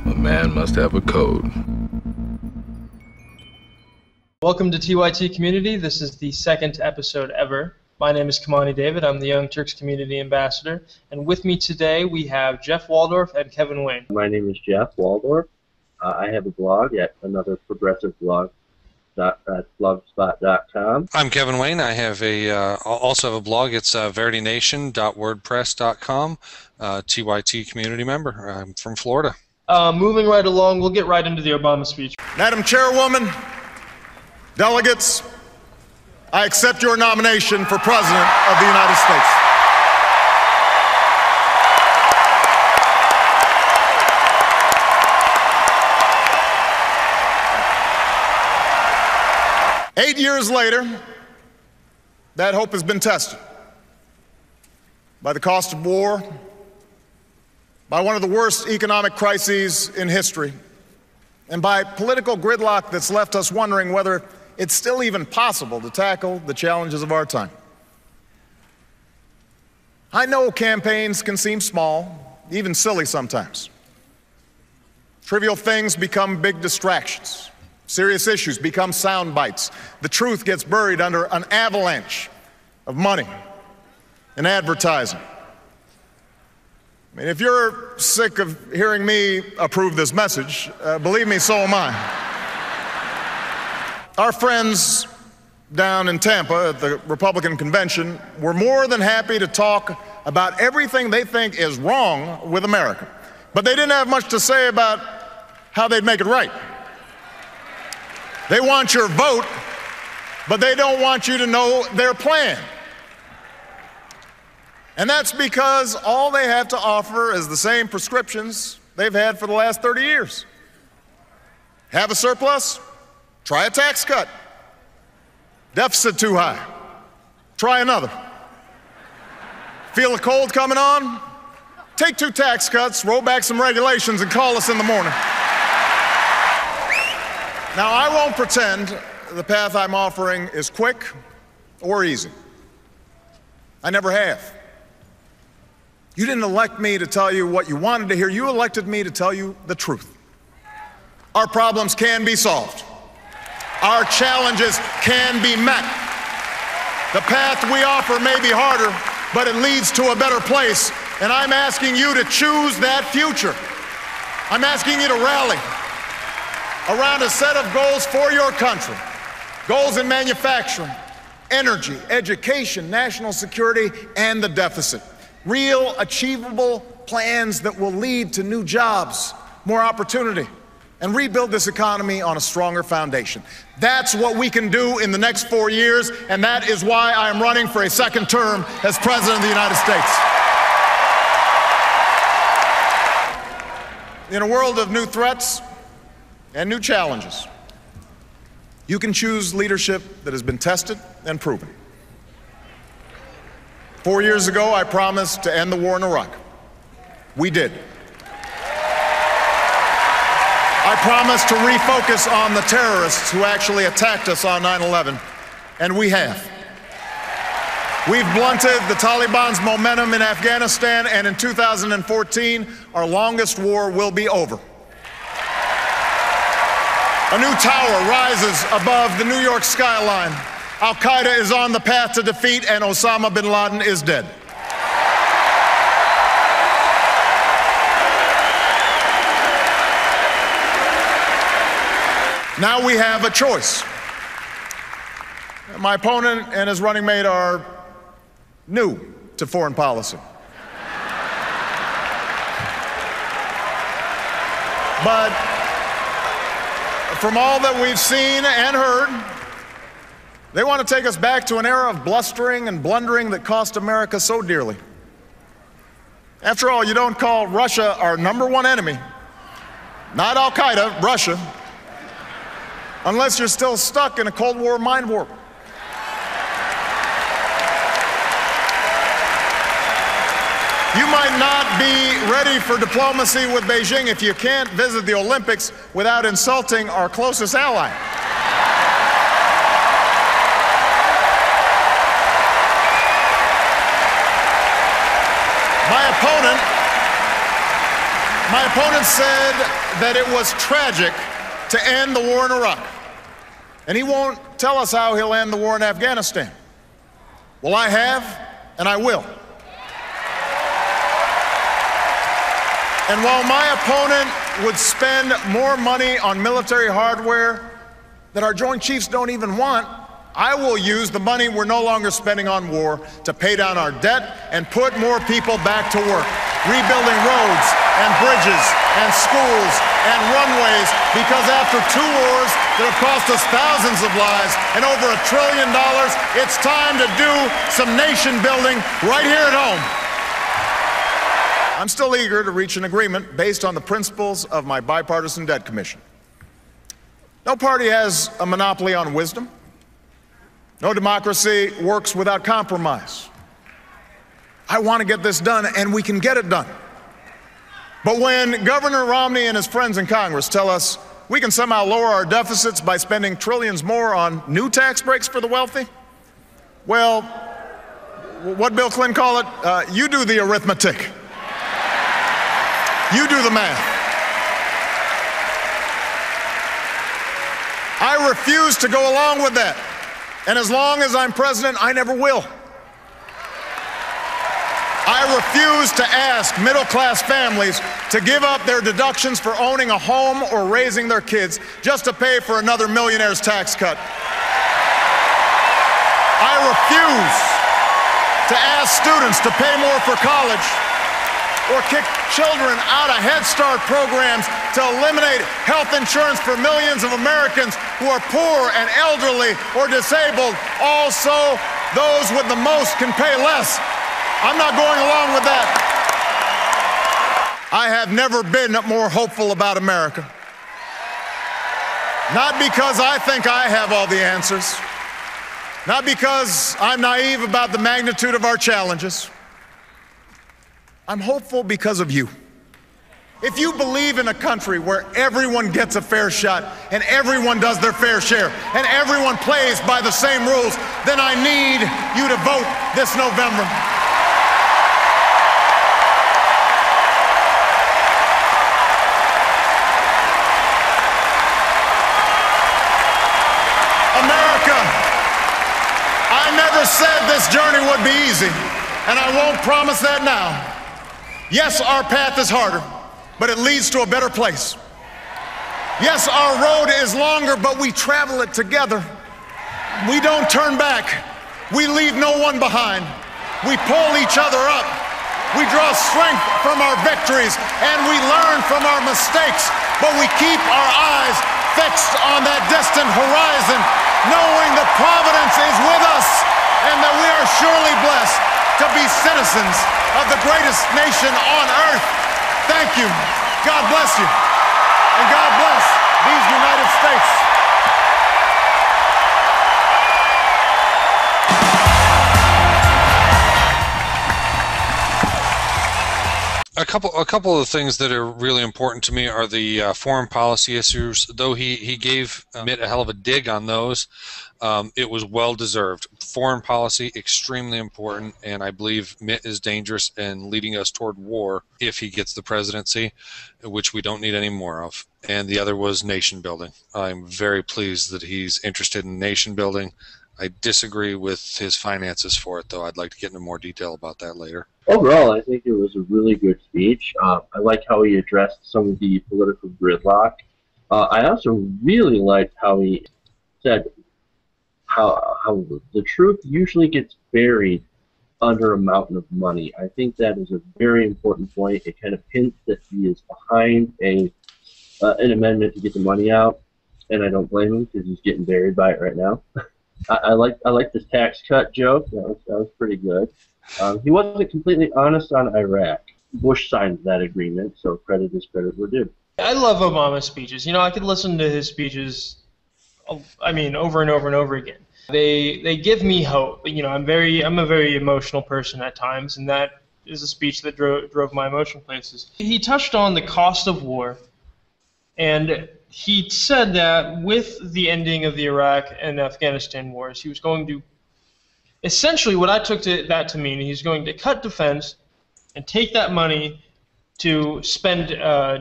A man must have a code. Welcome to TYT Community. This is the second episode ever. My name is Kimani David. I'm the Young Turks Community Ambassador. And with me today we have Jeff Waldorf and Kevin Wayne. My name is Jeff Waldorf. I have a blog at another progressive blog, blogspot.com. I'm Kevin Wayne. I have also have a blog. It's veritynation.wordpress.com. TYT community member. I'm from Florida. Moving right along, we'll get right into the Obama speech. Madam Chairwoman, delegates, I accept your nomination for President of the United States. Eight years later, that hope has been tested by the cost of war, by one of the worst economic crises in history, and by political gridlock that's left us wondering whether it's still even possible to tackle the challenges of our time. I know campaigns can seem small, even silly sometimes. Trivial things become big distractions. Serious issues become sound bites. The truth gets buried under an avalanche of money and advertising. I mean, if you're sick of hearing me approve this message, believe me, so am I. Our friends down in Tampa at the Republican convention were more than happy to talk about everything they think is wrong with America. But they didn't have much to say about how they'd make it right. They want your vote, but they don't want you to know their plan. And that's because all they have to offer is the same prescriptions they've had for the last 30 years. Have a surplus? Try a tax cut. Deficit too high. Try another. Feel a cold coming on? Take 2 tax cuts, roll back some regulations, and call us in the morning. Now, I won't pretend the path I'm offering is quick or easy. I never have. You didn't elect me to tell you what you wanted to hear. You elected me to tell you the truth. Our problems can be solved. Our challenges can be met. The path we offer may be harder, but it leads to a better place. And I'm asking you to choose that future. I'm asking you to rally around a set of goals for your country. Goals in manufacturing, energy, education, national security, and the deficit. Real, achievable plans that will lead to new jobs, more opportunity, and rebuild this economy on a stronger foundation. That's what we can do in the next 4 years, and that is why I am running for a second term as President of the United States. In a world of new threats and new challenges, you can choose leadership that has been tested and proven. 4 years ago, I promised to end the war in Iraq. We did. I promised to refocus on the terrorists who actually attacked us on 9/11, and we have. We've blunted the Taliban's momentum in Afghanistan, and in 2014, our longest war will be over. A new tower rises above the New York skyline. Al-Qaeda is on the path to defeat, and Osama bin Laden is dead. Now we have a choice. My opponent and his running mate are new to foreign policy. But from all that we've seen and heard, they want to take us back to an era of blustering and blundering that cost America so dearly. After all, you don't call Russia our #1 enemy, not Al-Qaeda, Russia, unless you're still stuck in a Cold War mind warp. You might not be ready for diplomacy with Beijing if you can't visit the Olympics without insulting our closest ally. My opponent My opponent said that it was tragic to end the war in Iraq. And he won't tell us how he'll end the war in Afghanistan. Well, I have, and I will. And while my opponent would spend more money on military hardware that our Joint Chiefs don't even want, I will use the money we're no longer spending on war to pay down our debt and put more people back to work, rebuilding roads and bridges and schools and runways, because after 2 wars that have cost us thousands of lives and over $1 trillion, it's time to do some nation building right here at home. I'm still eager to reach an agreement based on the principles of my bipartisan debt commission. No party has a monopoly on wisdom. No democracy works without compromise. I want to get this done, and we can get it done. But when Governor Romney and his friends in Congress tell us we can somehow lower our deficits by spending trillions more on new tax breaks for the wealthy, well, what Bill Clinton call it? You do the arithmetic. You do the math. I refuse to go along with that. And as long as I'm president, I never will. I refuse to ask middle-class families to give up their deductions for owning a home or raising their kids just to pay for another millionaire's tax cut. I refuse to ask students to pay more for college or kick children out of Head Start programs to eliminate health insurance for millions of Americans who are poor and elderly or disabled. Also, those with the most can pay less. I'm not going along with that. I have never been more hopeful about America. Not because I think I have all the answers, not because I'm naive about the magnitude of our challenges. I'm hopeful because of you. If you believe in a country where everyone gets a fair shot and everyone does their fair share and everyone plays by the same rules, then I need you to vote this November. America, I never said this journey would be easy, and I won't promise that now. Yes, our path is harder, but it leads to a better place. Yes, our road is longer, but we travel it together. We don't turn back. We leave no one behind. We pull each other up. We draw strength from our victories, and we learn from our mistakes, but we keep our eyes fixed on that distant horizon, knowing that Providence is with us and that we are surely blessed to be citizens of the greatest nation on earth. Thank you. God bless you. And God bless these United States. A couple of things that are really important to me are the foreign policy issues. Though he gave Mitt a hell of a dig on those, it was well deserved. Foreign policy, extremely important, and I believe Mitt is dangerous and leading us toward war if he gets the presidency, which we don't need any more of. And the other was nation building. I'm very pleased that he's interested in nation building. I disagree with his finances for it, though. I'd like to get into more detail about that later. Overall, I think it was a really good speech. I like how he addressed some of the political gridlock. I also really liked how he said how the truth usually gets buried under a mountain of money. I think that is a very important point. It kind of hints that he is behind an amendment to get the money out, and I don't blame him because he's getting buried by it right now. I like this tax cut joke. That was pretty good. He wasn't completely honest on Iraq. Bush signed that agreement, so credit is credit we're due. I love Obama's speeches. You know, I could listen to his speeches, I mean, over and over and over again. They give me hope. You know, I'm a very emotional person at times, and that is a speech that drove my emotional places. He touched on the cost of war, and he said that with the ending of the Iraq and Afghanistan wars, he was going to, essentially what I took that to mean, he's going to cut defense and take that money to spend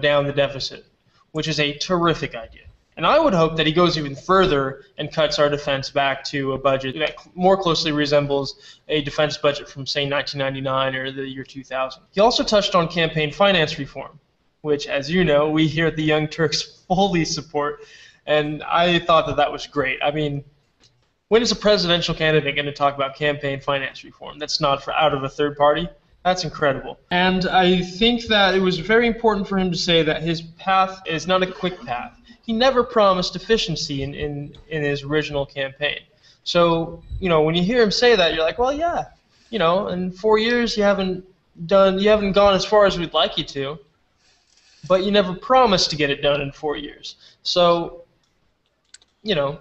down the deficit, which is a terrific idea. And I would hope that he goes even further and cuts our defense back to a budget that more closely resembles a defense budget from, say, 1999 or the year 2000. He also touched on campaign finance reform, which, as you know, we here at the Young Turks fully support, and I thought that that was great. I mean, when is a presidential candidate going to talk about campaign finance reform? That's not out of a third party. That's incredible. And I think that it was very important for him to say that his path is not a quick path. He never promised efficiency in his original campaign. So, you know, when you hear him say that, you're like, well, yeah, you know, in 4 years you haven't gone as far as we'd like you to, but you never promised to get it done in 4 years. So, you know,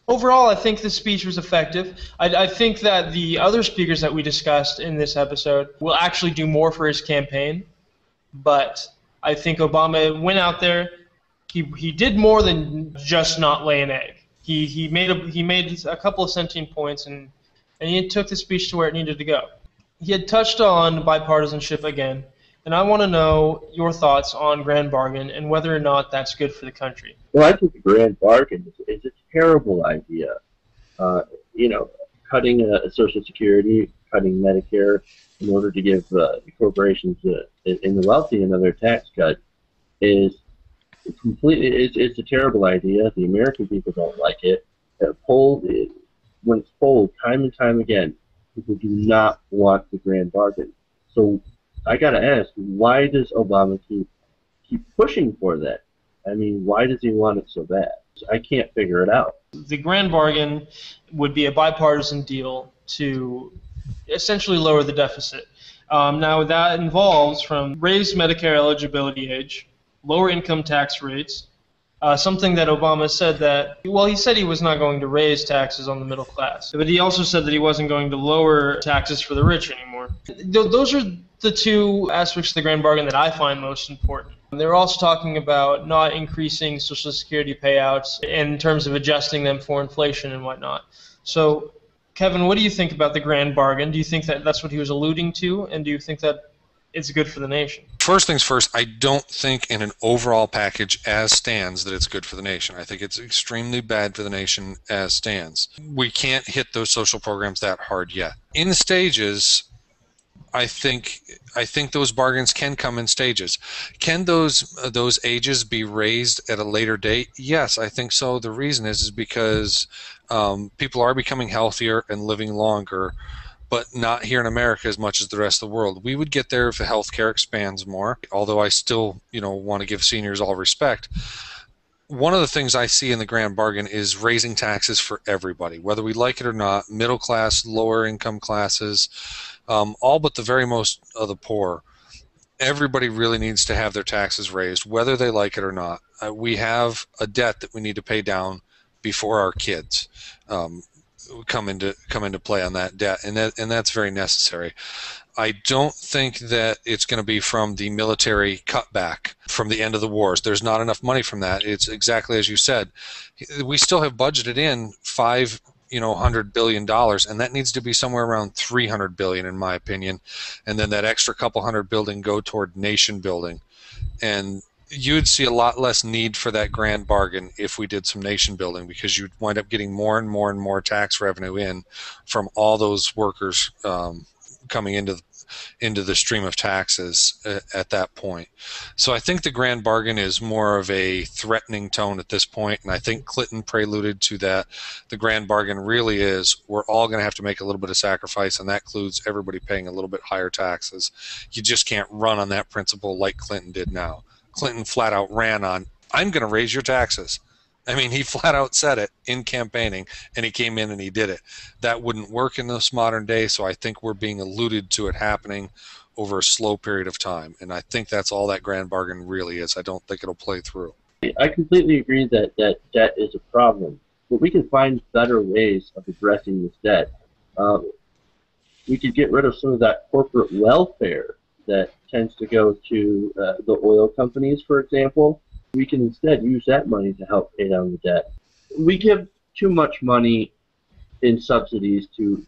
overall, I think this speech was effective. I think that the other speakers that we discussed in this episode will actually do more for his campaign, but I think Obama went out there. He did more than just not lay an egg. He made a couple of sentient points, and he took the speech to where it needed to go. He had touched on bipartisanship again, and I want to know your thoughts on grand bargain and whether or not that's good for the country. Well, I think the grand bargain is a terrible idea. You know, cutting Social Security, cutting Medicare in order to give the corporations and the wealthy another tax cut is it's a terrible idea. The American people don't like it. When it's polled time and time again, people do not want the grand bargain. So I got to ask, why does Obama keep pushing for that? I mean, why does he want it so bad? I can't figure it out. The grand bargain would be a bipartisan deal to essentially lower the deficit. Now that involves from raised Medicare eligibility age, lower income tax rates, something that Obama said that, well, he said he was not going to raise taxes on the middle class, but he also said that he wasn't going to lower taxes for the rich anymore. Those are the two aspects of the grand bargain that I find most important. They're also talking about not increasing Social Security payouts in terms of adjusting them for inflation and whatnot. So, Kevin, what do you think about the grand bargain? Do you think that that's what he was alluding to, and do you think that it's good for the nation? First things first, I don't think in an overall package as stands that it's good for the nation. I think it's extremely bad for the nation as stands. We can't hit those social programs that hard yet. In stages, I think those bargains can come in stages. Can those ages be raised at a later date? Yes, I think so. The reason is because people are becoming healthier and living longer, but not here in America as much as the rest of the world. We would get there if the healthcare expands more, although I still, want to give seniors all respect. One of the things I see in the grand bargain is raising taxes for everybody, whether we like it or not, middle class, lower income classes, all but the very most of the poor. Everybody really needs to have their taxes raised, whether they like it or not. We have a debt that we need to pay down before our kids come into play on that debt, and that's very necessary. I don't think that it's going to be from the military cutback from the end of the wars. There's not enough money from that. It's exactly as you said. We still have budgeted in $500 billion, and that needs to be somewhere around $300 billion, in my opinion. And then that extra couple hundred billion go toward nation building, and you'd see a lot less need for that grand bargain if we did some nation building, because you'd wind up getting more and more and more tax revenue in from all those workers coming into the stream of taxes at that point. So I think the grand bargain is more of a threatening tone at this point, and I think Clinton preluded to that. The grand bargain really is we're all going to have to make a little bit of sacrifice, and that includes everybody paying a little bit higher taxes. You just can't run on that principle like Clinton did now. Clinton flat out ran on, I'm going to raise your taxes. I mean, he flat out said it in campaigning, and he came in and he did it. That wouldn't work in this modern day, so I think we're being alluded to it happening over a slow period of time, and I think that's all that grand bargain really is. I don't think it'll play through. I completely agree that debt is a problem, but we can find better ways of addressing this debt. We could get rid of some of that corporate welfare that tends to go to the oil companies, for example. We can instead use that money to help pay down the debt. We give too much money in subsidies to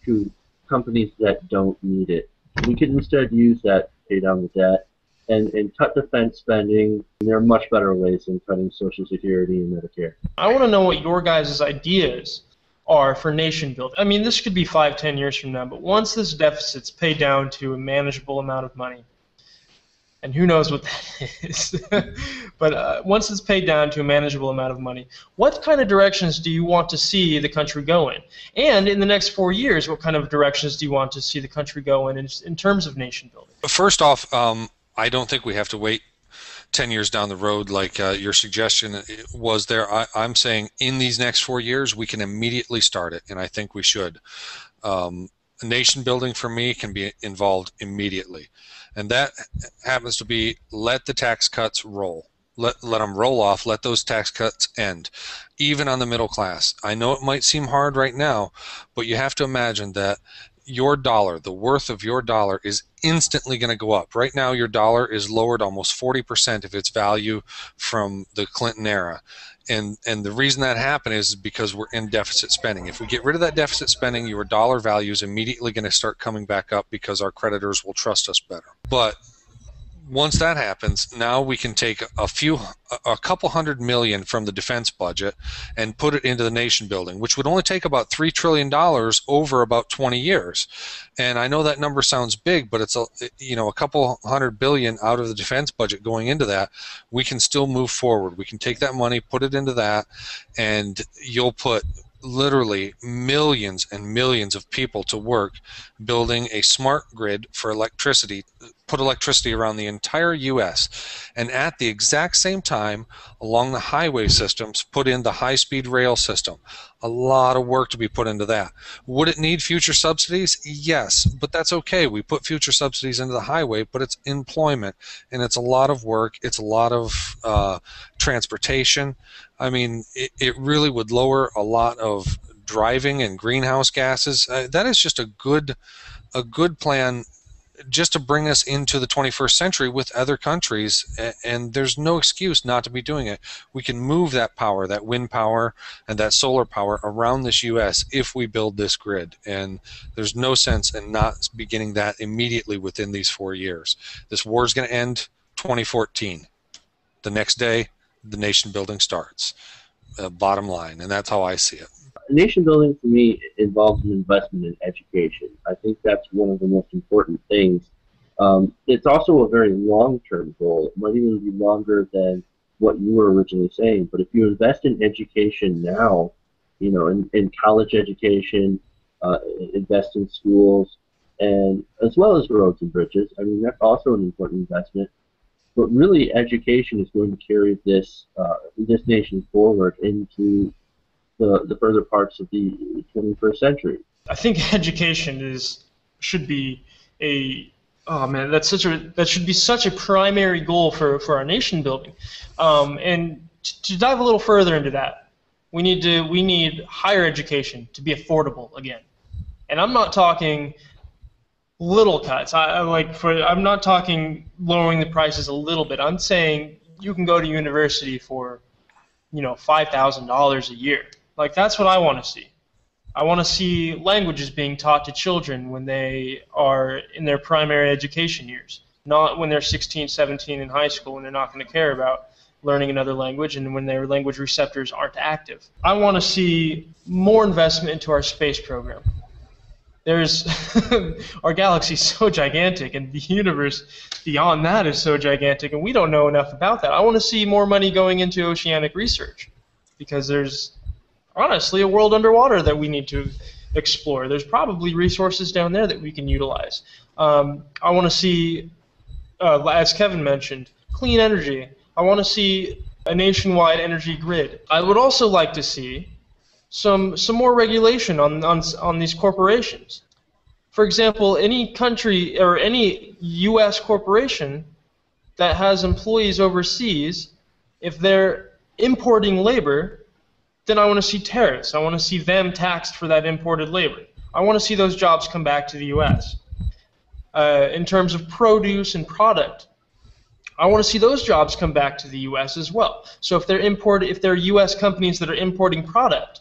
companies that don't need it. We can instead use that to pay down the debt and cut defense spending. There are much better ways than cutting Social Security and Medicare. I want to know what your guys' ideas are for nation building. I mean, this could be 5-10 years from now, but once this deficit's paid down to a manageable amount of money, and who knows what that is, but once it's paid down to a manageable amount of money, what kind of directions do you want to see the country go in? And in the next 4 years, what kind of directions do you want to see the country go in terms of nation building? First off, I don't think we have to wait 10 years down the road like your suggestion was there. I'm saying in these next 4 years, we can immediately start it, and I think we should. Nation building for me can be involved immediately. And that happens to be let the tax cuts roll. Let them roll off. Let those tax cuts end, even on the middle class. I know it might seem hard right now, but you have to imagine that your dollar, the worth of your dollar, is instantly going to go up. Right now, your dollar is lowered almost 40% of its value from the Clinton era. And the reason that happened is because we're in deficit spending. If we get rid of that deficit spending, your dollar value is immediately going to start coming back up because our creditors will trust us better. But once that happens, now we can take a couple $100 million from the defense budget and put it into the nation building, which would only take about $3 trillion over about 20 years. And I know that number sounds big, but it's a couple $100 billion out of the defense budget going into that. We can still move forward. We can take that money, put it into that, and you'll put literally millions and millions of people to work building a smart grid for electricity, put electricity around the entire U.S. and at the exact same time along the highway systems put in the high-speed rail system. A lot of work to be put into that. Would it need future subsidies? Yes, but that's okay. We put future subsidies into the highway, but it's employment, and it's a lot of work. It's a lot of transportation. I mean, it really would lower a lot of driving and greenhouse gases. That is just a good plan just to bring us into the 21st century with other countries, and there's no excuse not to be doing it. We can move that power, that wind power and that solar power around this U.S. if we build this grid, and there's no sense in not beginning that immediately within these 4 years. This war is going to end 2014. The next day, the nation building starts. Bottom line, and that's how I see it. Nation building for me involves an investment in education. I think that's one of the most important things. It's also a very long-term goal. It might even be longer than what you were originally saying. But if you invest in education now, in college education, invest in schools, and as well as roads and bridges, I mean, that's also an important investment. But really, education is going to carry this nation forward into the further parts of the 21st century. I think education should be that should be such a primary goal for our nation building. And to dive a little further into that, we need higher education to be affordable again. And I'm not talking little cuts. I'm not talking lowering the prices a little bit. I'm saying you can go to university for, $5,000 a year. Like, that's what I want to see. I want to see languages being taught to children when they are in their primary education years, not when they're 16, 17 in high school when they're not going to care about learning another language and when their language receptors aren't active. I want to see more investment into our space program. Our galaxy is so gigantic, and the universe beyond that is so gigantic, and we don't know enough about that. I want to see more money going into oceanic research, because there's honestly a world underwater that we need to explore. There's probably resources down there that we can utilize. I want to see, as Kevin mentioned, clean energy. I want to see a nationwide energy grid. I would also like to see some more regulation on these corporations. For example, any country or any U.S. corporation that has employees overseas, if they're importing labor, then I want to see tariffs. I want to see them taxed for that imported labor. I want to see those jobs come back to the U.S. In terms of produce and product, I want to see those jobs come back to the U.S. as well. So if they're U.S. companies that are importing product,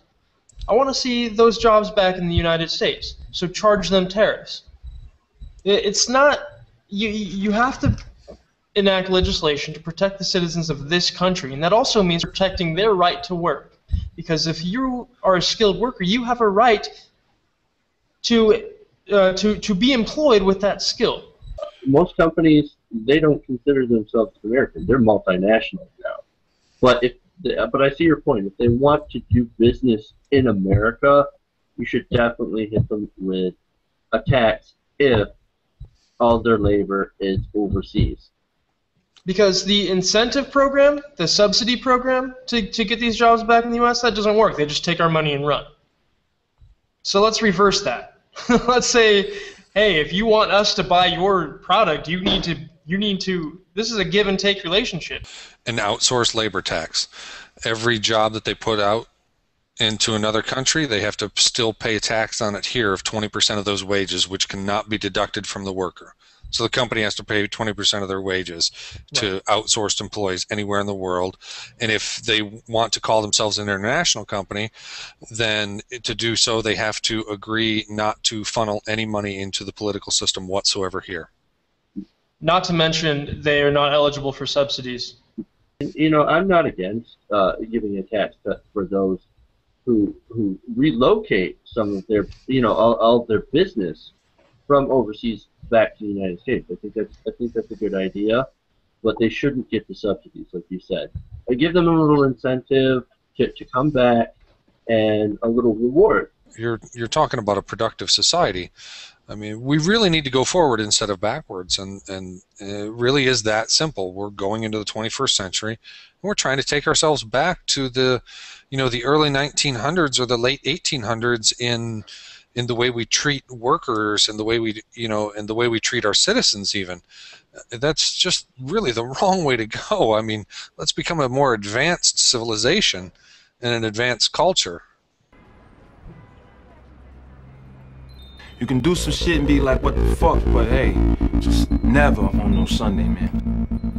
I want to see those jobs back in the United States. So charge them tariffs. It's not, you have to enact legislation to protect the citizens of this country, and that also means protecting their right to work. Because if you are a skilled worker, you have a right to be employed with that skill. Most companies, they don't consider themselves American. They're multinational now. But I see your point. If they want to do business in America, you should definitely hit them with a tax if all their labor is overseas. Because the incentive program, the subsidy program to get these jobs back in the U.S., that doesn't work. They just take our money and run. So let's reverse that. Let's say, hey, if you want us to buy your product, you need to. This is a give and take relationship. An outsourced labor tax. Every job that they put out into another country, they have to still pay tax on it here of 20% of those wages, which cannot be deducted from the worker. So the company has to pay 20% of their wages to outsourced employees anywhere in the world. And if they want to call themselves an international company, then to do so, they have to agree not to funnel any money into the political system whatsoever here. Not to mention, they are not eligible for subsidies. You know, I'm not against giving a tax cut for those who relocate some of their, all their business from overseas back to the United States. I think that's a good idea, but they shouldn't get the subsidies, like you said. I give them a little incentive to come back and a little reward. You're talking about a productive society. I mean, we really need to go forward instead of backwards, and it really is that simple. We're going into the 21st century, and we're trying to take ourselves back to the early 1900s or the late 1800s in the way we treat workers and the way we treat our citizens even. That's just really the wrong way to go. I mean, let's become a more advanced civilization and an advanced culture. You can do some shit and be like, what the fuck, but hey, just never on no Sunday, man.